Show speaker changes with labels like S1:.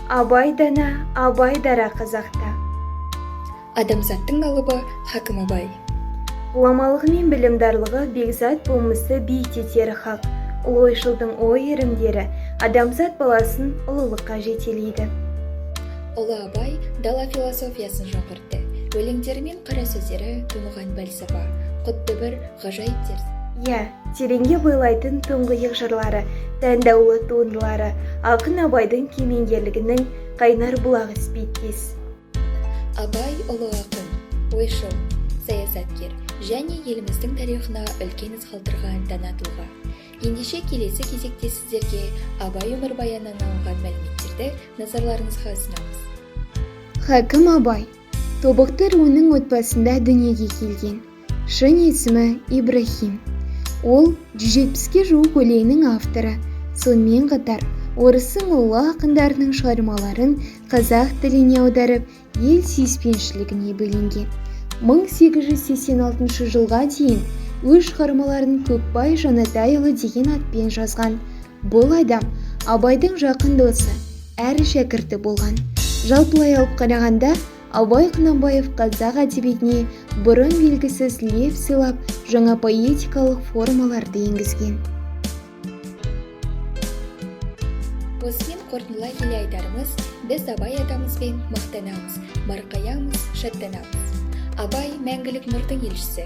S1: Абай дана, абай дара қазақта.
S2: Адамзаттың алыбы Хакім Абай.
S1: Ғұламалығы мен білімдарлығы бекзат болмысты биік етері хақ. Ұлы ойшылдың ой ерімдері адамзат баласын ұлылыққа жетелейді.
S2: Ұлы Абай дала философиясын жаңғыртты. Өлеңдері мен қара сөздері тұнған пәлсапа, құдды бір ғажайып дерс.
S1: Тереңге бойлайтын тұңғиық жырлары, таңдаулы туындылары, ақын Абайдың кемеңгерлігінің қайнар бұлағы іспеттес.
S2: Абай ұлы ақын, ойшыл, саясаткер және еліміздің тарихына үлкен із қалдырған дана тұлға. Ендеше келесі кезекте сіздерге Абай өмірбаянынан алынған мәліметтерді назарларыңызға ұсынамыз.
S1: Хакім Абай тобықты руының отбасында дүниеге келген. Шын есімі Ибрахим. Ол 170-ке жуық өлеңнің авторы. Сонымен қатар орыстың ұлы ақындарының шығармаларын қазақ тіліне аударып, ел сүйіспеншілігіне бөленген. 1886 жылға дейін өз шығармаларын Көкбай Жанатайұлы деген атпен жазған. Бұл адам Абайдың жақын досы, әрі шәкірті болған. Жалпылай алып қарағанда, Абай Құнанбаев қазақ әдебиетіне бұрын белгісіз леп сыйлап, жаңа поэтикалық формаларды енгізген.
S2: Осымен қорытындылай келе айтарымыз, біз Абай атамызбен мақтанамыз, марқаямыз, шаттанамыз. Абай мәңгілік нұрдың елшісі.